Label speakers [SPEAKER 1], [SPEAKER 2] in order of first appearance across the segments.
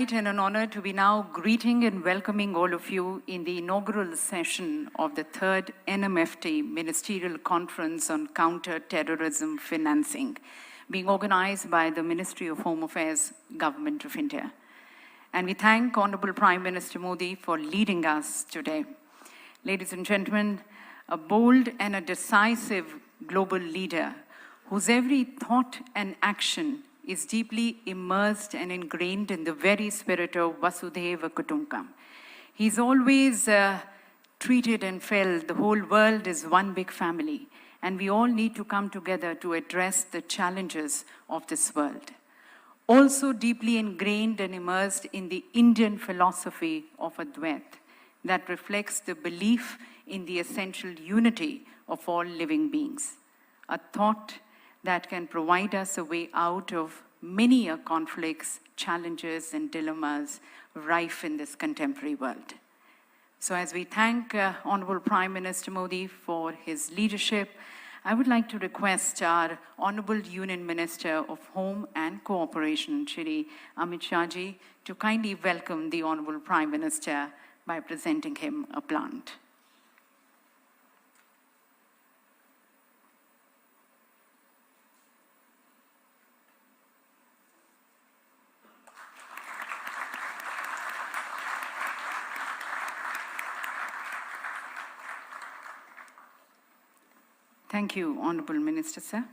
[SPEAKER 1] And an honor to be now greeting and welcoming all of you in the inaugural session of the third NMFT Ministerial Conference on Counter-Terrorism Financing, being organized by the Ministry of Home Affairs, Government of India. And we thank Honorable Prime Minister Modi for leading us today. Ladies and gentlemen, a bold and a decisive global leader whose every thought and action is deeply immersed and ingrained in the very spirit of Vasudhaiva Kutumbakam. He's always treated and felt the whole world is one big family, and we all need to come together to address the challenges of this world. Also deeply ingrained and immersed in the Indian philosophy of Advait that reflects the belief in the essential unity of all living beings. A thought that can provide us a way out of many conflicts, challenges, and dilemmas rife in this contemporary world. So as we thank Honorable Prime Minister Modi for his leadership, I would like to request our Honorable Union Minister of Home and Cooperation, Shri Amit Shah ji, to kindly welcome the Honorable Prime Minister by presenting him a plant. Thank you, Honorable Minister, sir.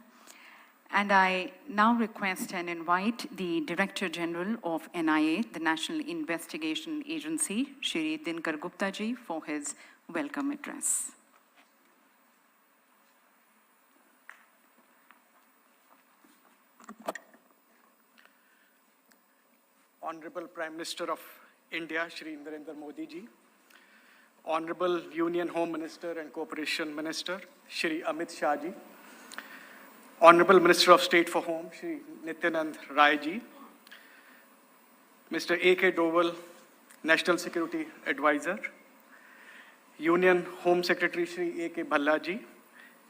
[SPEAKER 1] And I now request and invite the Director General of NIA, the National Investigation Agency, Shri Dinkar Gupta ji, for his welcome address.
[SPEAKER 2] Honorable Prime Minister of India, Shri Narendra Modi ji, Honorable Union Home Minister and Cooperation Minister, Shri Amit Shah ji, Honorable Minister of State for Home, Shri Nityanand Rai ji, Mr. A.K. Doval, National Security Advisor, Union Home Secretary Shri A.K. Bhalla ji,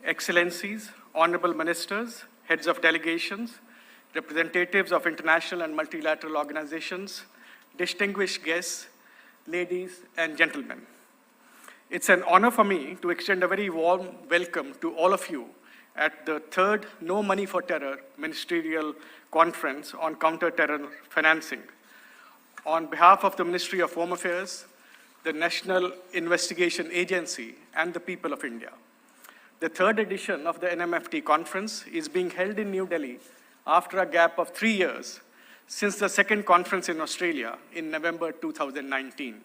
[SPEAKER 2] Excellencies, Honorable Ministers, Heads of Delegations, representatives of international and multilateral organizations, distinguished guests, ladies and gentlemen. It's an honor for me to extend a very warm welcome to all of you at the third No Money for Terror Ministerial Conference on Counter-Terror Financing. On behalf of the Ministry of Home Affairs, the National Investigation Agency, and the people of India. The third edition of the NMFT conference is being held in New Delhi after a gap of 3 years since the second conference in Australia in November 2019.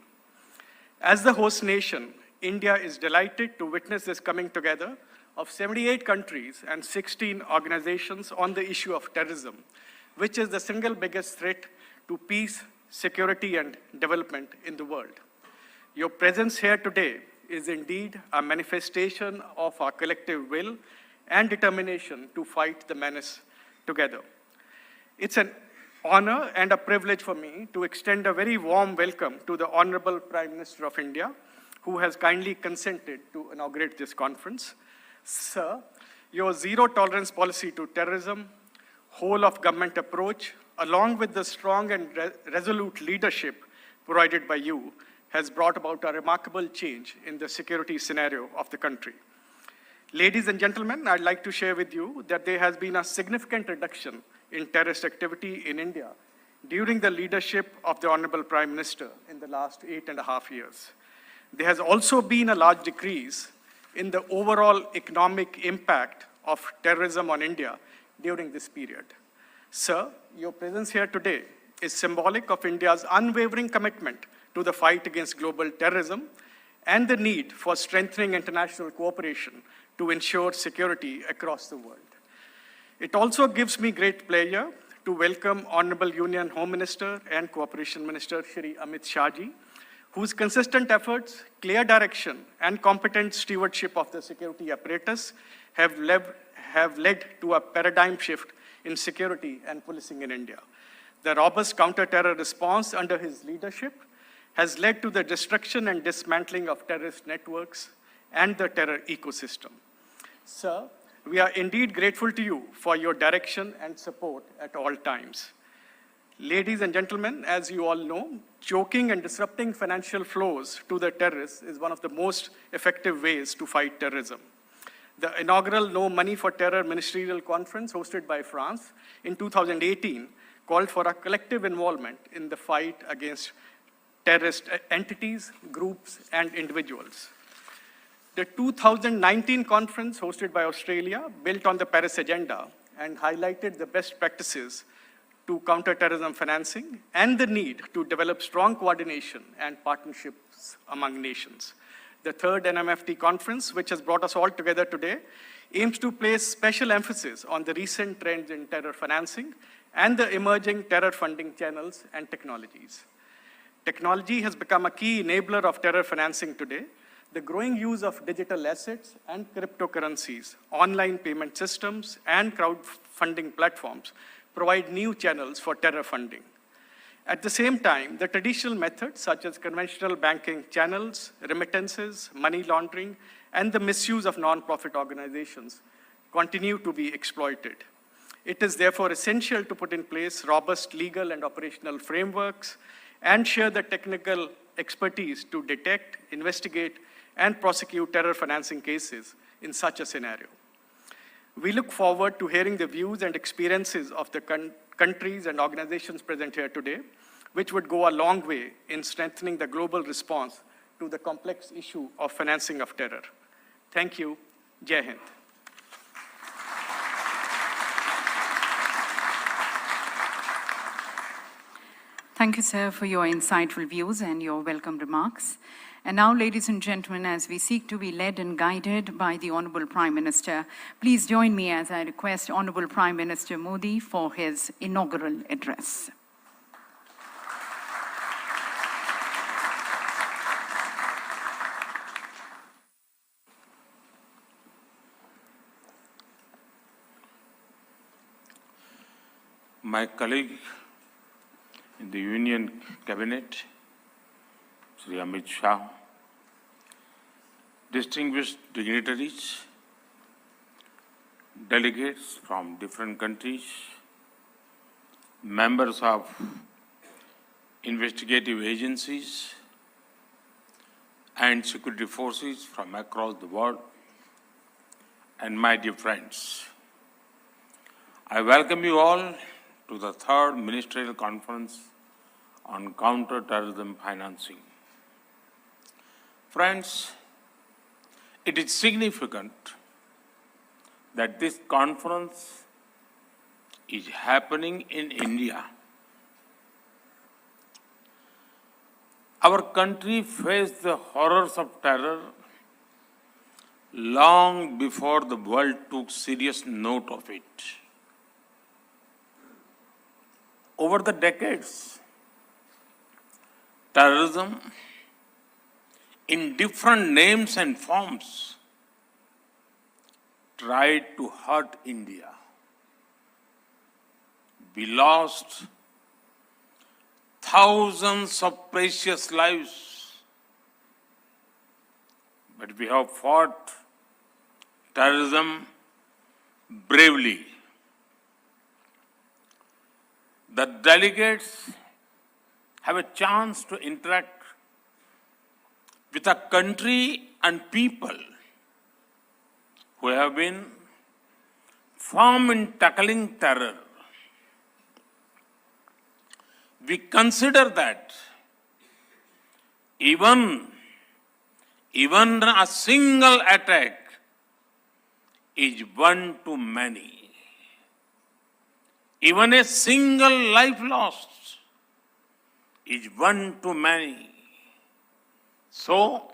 [SPEAKER 2] As the host nation, India is delighted to witness this coming together of 78 countries and 16 organizations on the issue of terrorism, which is the single biggest threat to peace, security, and development in the world. Your presence here today is indeed a manifestation of our collective will and determination to fight the menace together. It's an honor and a privilege for me to extend a very warm welcome to the Honorable Prime Minister of India, who has kindly consented to inaugurate this conference. Sir, your zero tolerance policy to terrorism, whole of government approach, along with the strong and resolute leadership provided by you, has brought about a remarkable change in the security scenario of the country. Ladies and gentlemen, I'd like to share with you that there has been a significant reduction in terrorist activity in India during the leadership of the Honorable Prime Minister in the last 8.5 years. There has also been a large decrease in the overall economic impact of terrorism on India during this period. Sir, your presence here today is symbolic of India's unwavering commitment to the fight against global terrorism and the need for strengthening international cooperation to ensure security across the world. It also gives me great pleasure to welcome Honorable Union Home Minister and Cooperation Minister Shri Amit Shah ji, whose consistent efforts, clear direction, and competent stewardship of the security apparatus have led to a paradigm shift in security and policing in India. The robust counter-terror response under his leadership has led to the destruction and dismantling of terrorist networks and the terror ecosystem. Sir, we are indeed grateful to you for your direction and support at all times. Ladies and gentlemen, as you all know, choking and disrupting financial flows to the terrorists is one of the most effective ways to fight terrorism. The inaugural No Money for Terror Ministerial Conference hosted by France in 2018 called for a collective involvement in the fight against terrorist entities, groups, and individuals. The 2019 conference hosted by Australia built on the Paris Agenda and highlighted the best practices to counter terrorism financing and the need to develop strong coordination and partnerships among nations. The third NMFT conference, which has brought us all together today, aims to place special emphasis on the recent trends in terror financing and the emerging terror funding channels and technologies. Technology has become a key enabler of terror financing today. The growing use of digital assets and cryptocurrencies, online payment systems, and crowdfunding platforms provide new channels for terror funding. At the same time, the traditional methods such as conventional banking channels, remittances, money laundering, and the misuse of non-profit organizations continue to be exploited. It is therefore essential to put in place robust legal and operational frameworks and share the technical expertise to detect, investigate, and prosecute terror financing cases in such a scenario. We look forward to hearing the views and experiences of the countries and organizations present here today, which would go a long way in strengthening the global response to the complex issue of financing of terror. Thank you. Jai Hind.
[SPEAKER 1] Thank you, sir, for your insightful views and your welcome remarks. And now, ladies and gentlemen, as we seek to be led and guided by the Honorable Prime Minister, please join me as I request Honorable Prime Minister Modi for his inaugural address.
[SPEAKER 3] My colleague in the Union Cabinet, Shri Amit Shah, distinguished dignitaries, delegates from different countries, members of investigative agencies and security forces from across the world, and my dear friends, I welcome you all to the third Ministerial Conference on Counter-Terrorism Financing. Friends, it is significant that this conference is happening in India. Our country faced the horrors of terror long before the world took serious note of it. Over the decades, terrorism in different names and forms tried to hurt India. We lost thousands of precious lives, but we have fought terrorism bravely. The delegates have a chance to interact with a country and people who have been firm in tackling terror. We consider that even a single attack is one too many. Even a single life lost is one too many. So,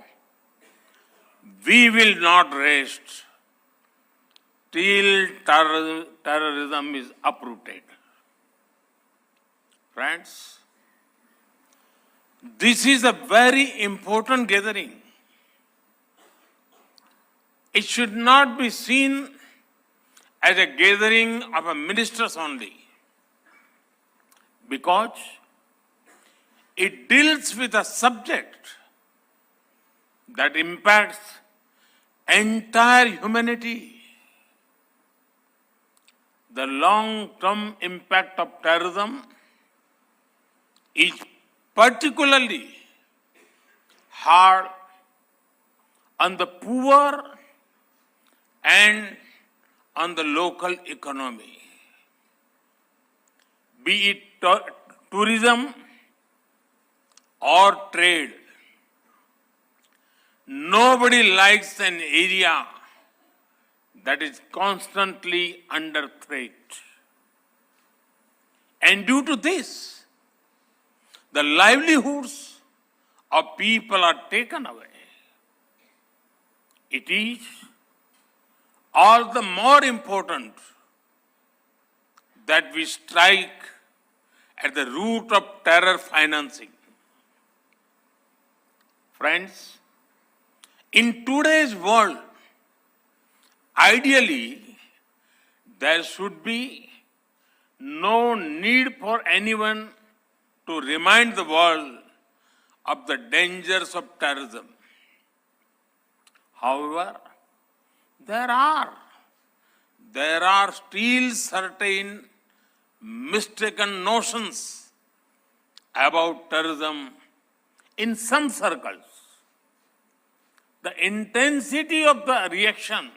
[SPEAKER 3] we will not rest till terrorism is uprooted. Friends, this is a very important gathering. It should not be seen as a gathering of ministers only, because it deals with a subject that impacts entire humanity. The long-term impact of terrorism is particularly hard on the poor and on the local economy, be it tourism or trade. Nobody likes an area that is constantly under threat. And due to this, the livelihoods of people are taken away. It is all the more important that we strike at the root of terror financing. Friends, in today's world, ideally, there should be no need for anyone to remind the world of the dangers of terrorism. However, there are still certain mistaken notions about terrorism in some circles. The intensity of the reaction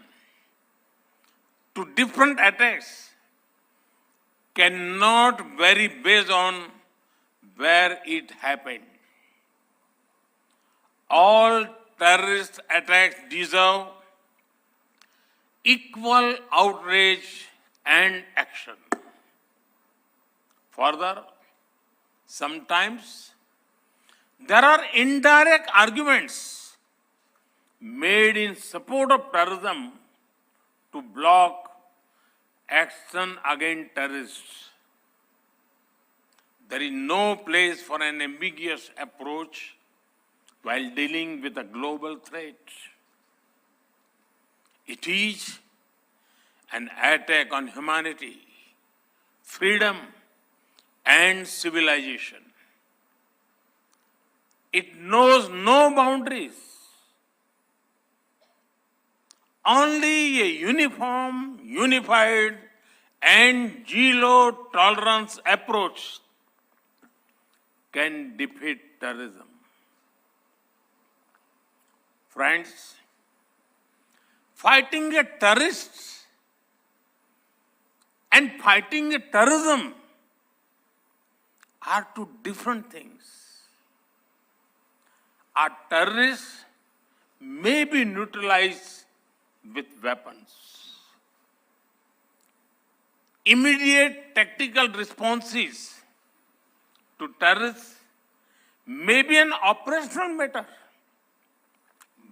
[SPEAKER 3] to different attacks cannot vary based on where it happened. All terrorist attacks deserve equal outrage and action. Further, sometimes there are indirect arguments made in support of terrorism to block action against terrorists. There is no place for an ambiguous approach while dealing with a global threat. It is an attack on humanity, freedom, and civilization. It knows no boundaries. Only a uniform, unified, and zero-tolerance approach can defeat terrorism. Friends, fighting a terrorist and fighting a terrorism are two different things. A terrorist may be neutralized with weapons. Immediate tactical responses to terrorists may be an operational matter,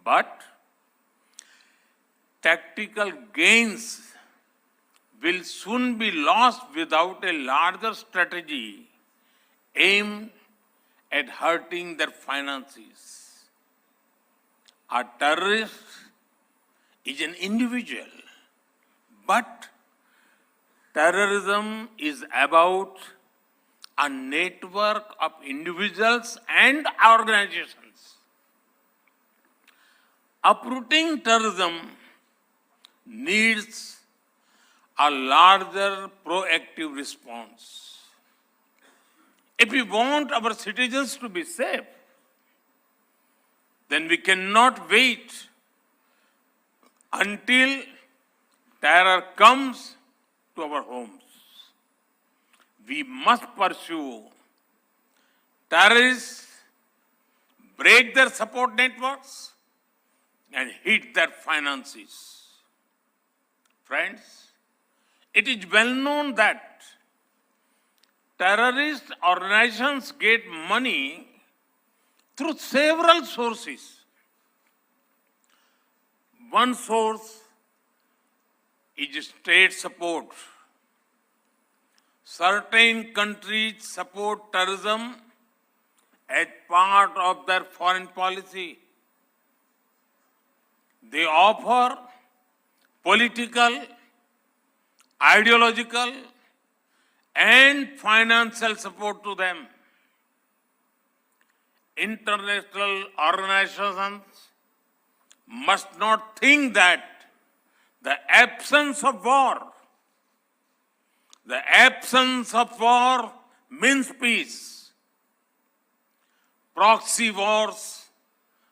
[SPEAKER 3] but tactical gains will soon be lost without a larger strategy aimed at hurting their finances. A terrorist is an individual, but terrorism is about a network of individuals and organizations. Uprooting terrorism needs a larger proactive response. If we want our citizens to be safe, then we cannot wait until terror comes to our homes. We must pursue terrorists, break their support networks, and hit their finances. Friends, it is well known that terrorist organizations get money through several sources. One source is state support. Certain countries support terrorism as part of their foreign policy. They offer political, ideological, and financial support to them. International organizations must not think that the absence of war means peace. proxy wars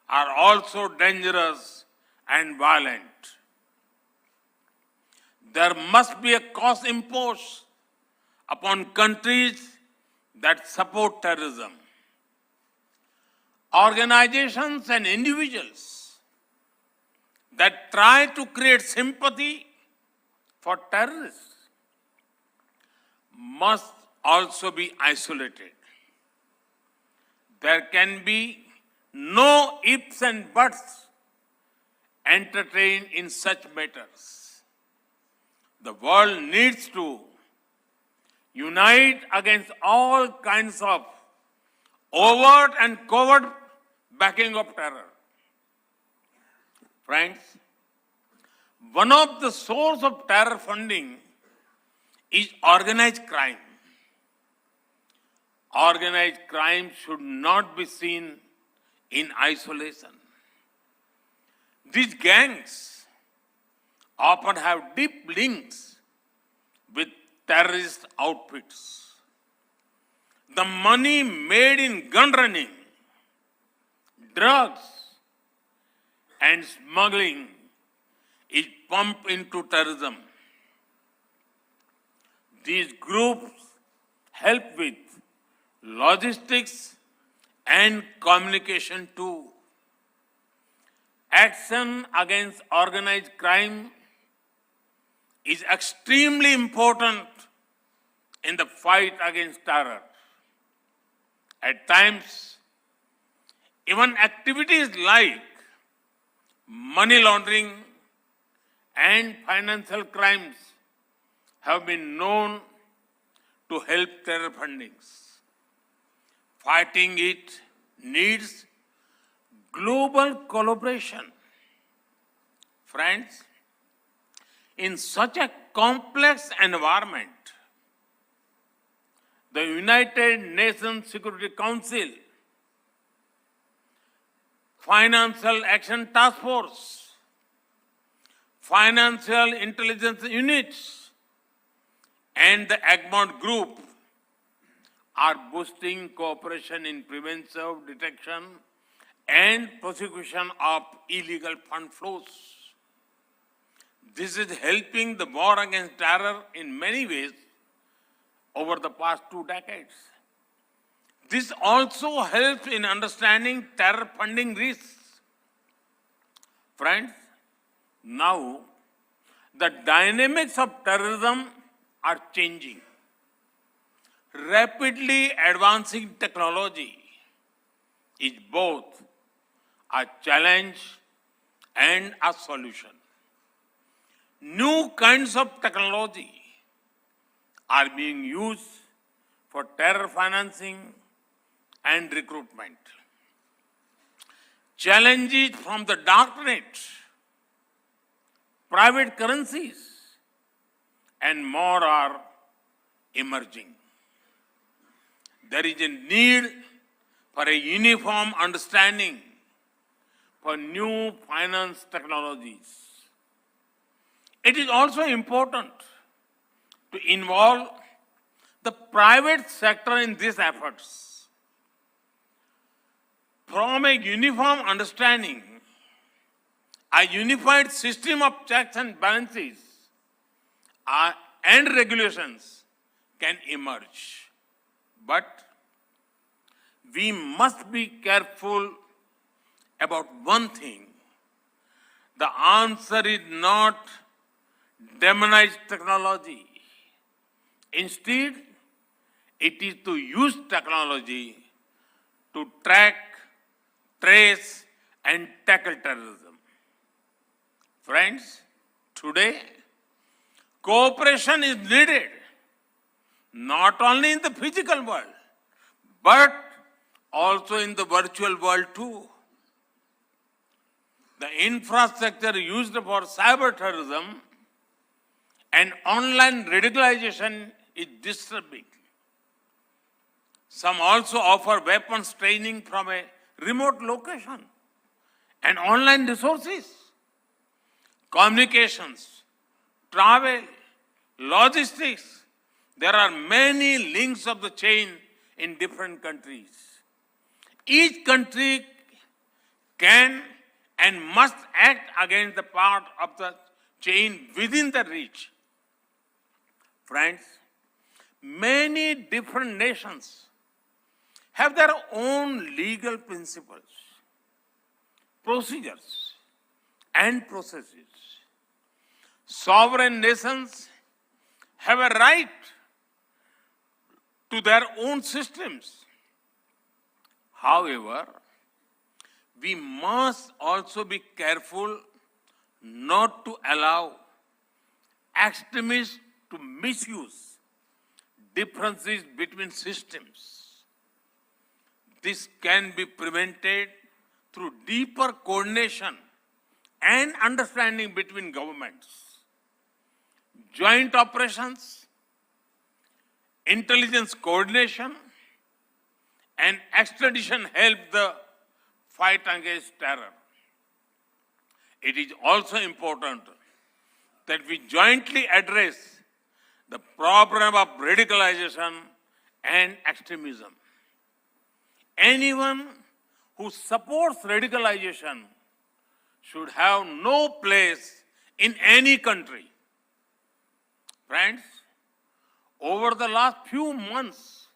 [SPEAKER 3] are also dangerous and violent. There must be a cost imposed upon countries that support terrorism. Organizations and individuals that try to create sympathy for terrorists must also be isolated. There can be no ifs and buts entertained in such matters. The world needs to unite against all kinds of overt and covert backing of terror. Friends, one of the sources of terror funding is organized crime. Organized crime should not be seen in isolation. These gangs often have deep links with terrorist outfits. The money made in gun running, drugs, and smuggling is pumped into terrorism. These groups help with logistics and communication too. Action against organized crime is extremely important in the fight against terror. At times, even activities like money laundering and financial crimes have been known to help terror fundings. Fighting it needs global collaboration. Friends, in such a complex environment, the United Nations Security Council, Financial Action Task Force, Financial Intelligence Units, and the Egmont Group are boosting cooperation in preventive detection and prosecution of illegal fund flows. This is helping the war against terror in many ways over the past 2 decades. This also helps in understanding terror funding risks. Friends, now the dynamics of terrorism are changing. Rapidly advancing technology is both a challenge and a solution. New kinds of technology are being used for terror financing and recruitment. Challenges from the darknet, private currencies, and more are emerging. There is a need for a uniform understanding for new finance technologies. It is also important to involve the private sector in these efforts. From a uniform understanding, a unified system of checks and balances and regulations can emerge. But we must be careful about one thing. The answer is not demonize technology. Instead, it is to use technology to track, trace, and tackle terrorism. Friends, today, cooperation is needed, not only in the physical world, but also in the virtual world too. The infrastructure used for cyber terrorism and online radicalization is disturbing. Some also offer weapons training from a remote location and online resources, communications, travel, logistics. There are many links of the chain in different countries. each country can and must act against the part of the chain within the reach. Friends, many different nations have their own legal principles, procedures, and processes. Sovereign nations have a right to their own systems. However, we must also be careful not to allow extremists to misuse differences between systems. This can be prevented through deeper coordination and understanding between governments. Joint operations, intelligence coordination, and extradition help the fight against terror. It is also important that we jointly address the problem of radicalization and extremism. Anyone who supports radicalization should have no place in any country. Friends, over the last few months,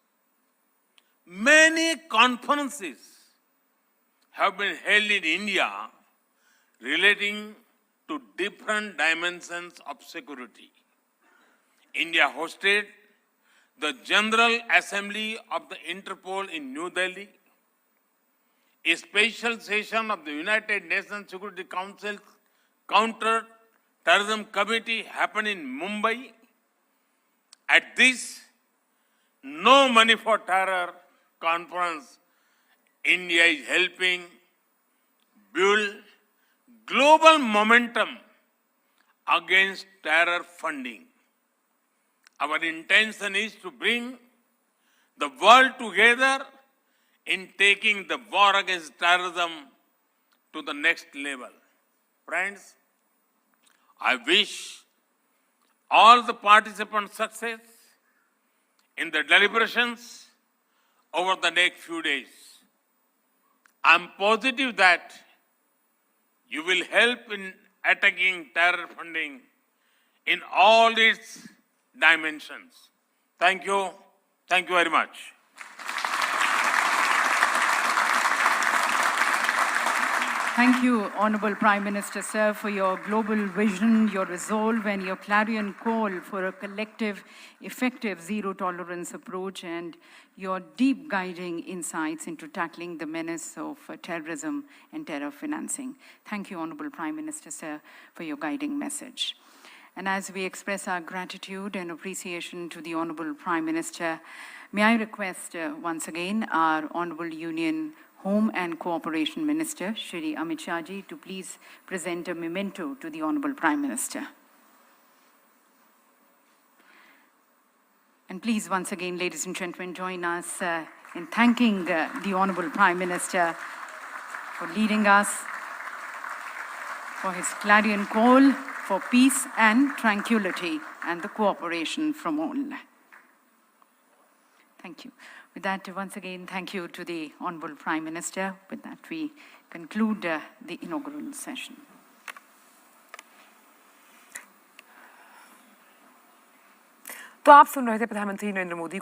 [SPEAKER 3] many conferences have been held in India relating to different dimensions of security. India hosted the General Assembly of the Interpol in New Delhi, a special session of the United Nations Security Council Counter-Terrorism Committee happened in Mumbai. At this No Money for Terror conference, India is helping build global momentum against terror funding. Our intention is to bring the world together in taking the war against terrorism to the next level. Friends, I wish all the participants success in the deliberations over the next few days. I'm positive that you will help in attacking terror funding in all its dimensions. Thank you. Thank you very much.
[SPEAKER 1] Thank you, Honorable Prime Minister, sir, for your global vision, your resolve, and your clarion call for a collective, effective zero-tolerance approach, and your deep guiding insights into tackling the menace of terrorism and terror financing. Thank you, Honorable Prime Minister, sir, for your guiding message. And as we express our gratitude and appreciation to the Honorable Prime Minister, may I request once again our Honorable Union Home and Cooperation Minister, Shri Amit Shah ji, to please present a memento to the Honorable Prime Minister. And please, once again, ladies and gentlemen, join us in thanking the Honorable Prime Minister for leading us, for his clarion call for peace and tranquility and the cooperation from all. Thank you. With that, once again, thank you to the Honorable Prime Minister. With that, we conclude the inaugural session.
[SPEAKER 4] तो आप सुन रहे थे प्रधानमंत्री नरेंद्र मोदी